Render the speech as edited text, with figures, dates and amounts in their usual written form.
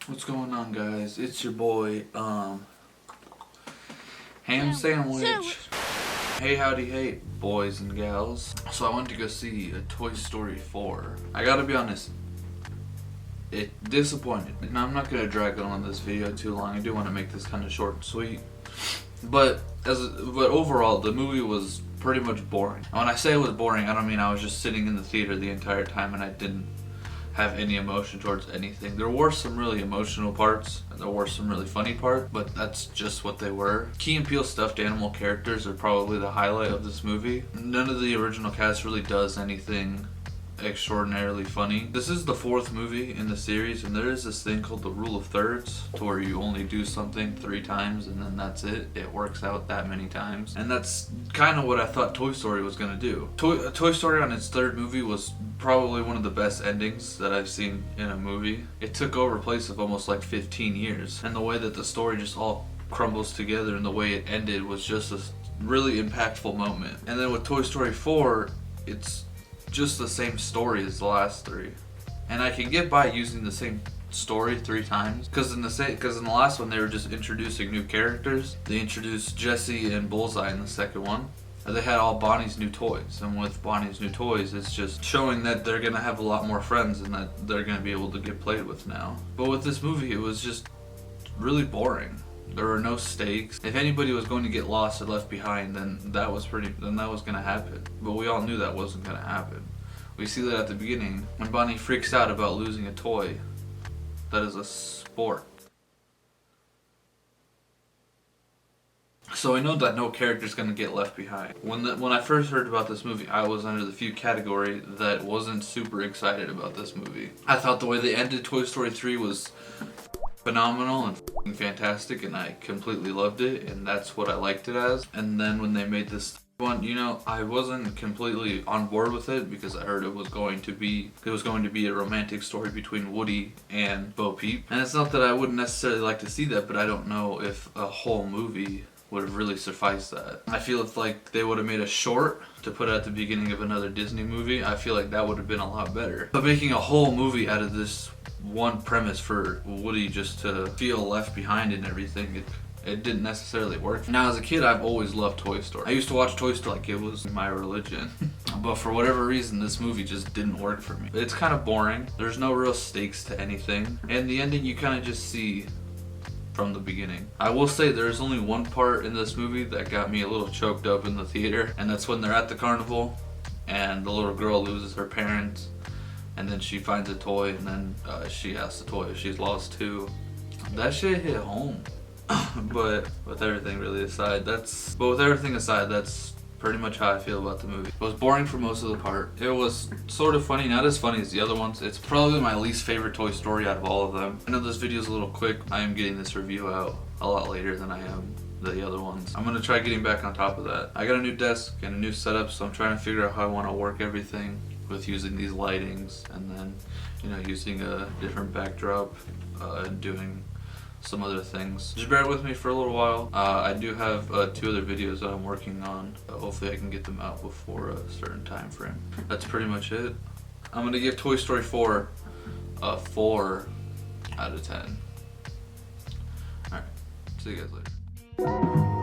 What's going on, guys? It's your boy, Ham Sandwich. Hey, howdy, hey, boys and gals. So I went to go see a Toy Story 4. I gotta be honest, it disappointed. Now, I'm not gonna drag on this video too long. I do want to make this kind of short and sweet. But overall, the movie was pretty much boring. And when I say it was boring, I don't mean I was just sitting in the theater the entire time and I didn't have any emotion towards anything. There were some really emotional parts, and there were some really funny parts, but that's just what they were. Key and Peele stuffed animal characters are probably the highlight of this movie. None of the original cast really does anything extraordinarily funny. This is the 4th movie in the series, and there is this thing called the rule of thirds, to where you only do something 3 times and then that's it. It works out that many times, and that's kind of what I thought Toy Story was gonna do. Toy Story on its 3rd movie was probably one of the best endings that I've seen in a movie. It took over place of almost like 15 years, and the way that the story just all crumbles together and the way it ended was just a really impactful moment. And then with Toy Story 4, it's just the same story as the last 3, and I can get by using the same story 3 times, because in the last one they were just introducing new characters. They introduced Jessie and Bullseye in the 2nd one. They had all Bonnie's new toys, and with Bonnie's new toys, it's just showing that they're gonna have a lot more friends and that they're gonna be able to get played with now. But with this movie, it was just really boring. There were no stakes. If anybody was going to get lost or left behind, then that was gonna happen. But we all knew that wasn't gonna happen. We see that at the beginning when Bonnie freaks out about losing a toy. That is a sport. So I know that no character's gonna get left behind. When I first heard about this movie, I was under the few category that wasn't super excited about this movie. I thought the way they ended Toy Story 3 was phenomenal and fantastic, and I completely loved it, and that's what I liked it as. And then when they made this one, I wasn't completely on board with it, because I heard it was going to be a romantic story between Woody and Bo Peep. And it's not that I wouldn't necessarily like to see that, but I don't know if a whole movie would have really sufficed that. I feel if they would have made a short to put at the beginning of another Disney movie, I feel like that would have been a lot better. But making a whole movie out of this one premise for Woody just to feel left behind and everything, it didn't necessarily work. Now, as a kid, I've always loved Toy Story. I used to watch Toy Story like it was my religion. But for whatever reason, this movie just didn't work for me. It's kind of boring. There's no real stakes to anything. And the ending you kind of just see from the beginning. I will say there's only one part in this movie that got me a little choked up in the theater, and that's when they're at the carnival and the little girl loses her parents, and then she finds a toy, and then she asks the toy if she's lost too. That shit hit home. But with everything aside, that's pretty much how I feel about the movie. It was boring for most of the part. It was sort of funny, not as funny as the other ones. It's probably my least favorite Toy Story out of all of them. I know this video is a little quick. I am getting this review out a lot later than I am the other ones. I'm gonna try getting back on top of that. I got a new desk and a new setup, so I'm trying to figure out how I want to work everything with using these lightings, and then using a different backdrop and doing some other things. Just bear with me for a little while. I do have 2 other videos that I'm working on. Hopefully I can get them out before a certain time frame. That's pretty much it. I'm gonna give Toy Story 4 a 4 out of 10. Alright, see you guys later.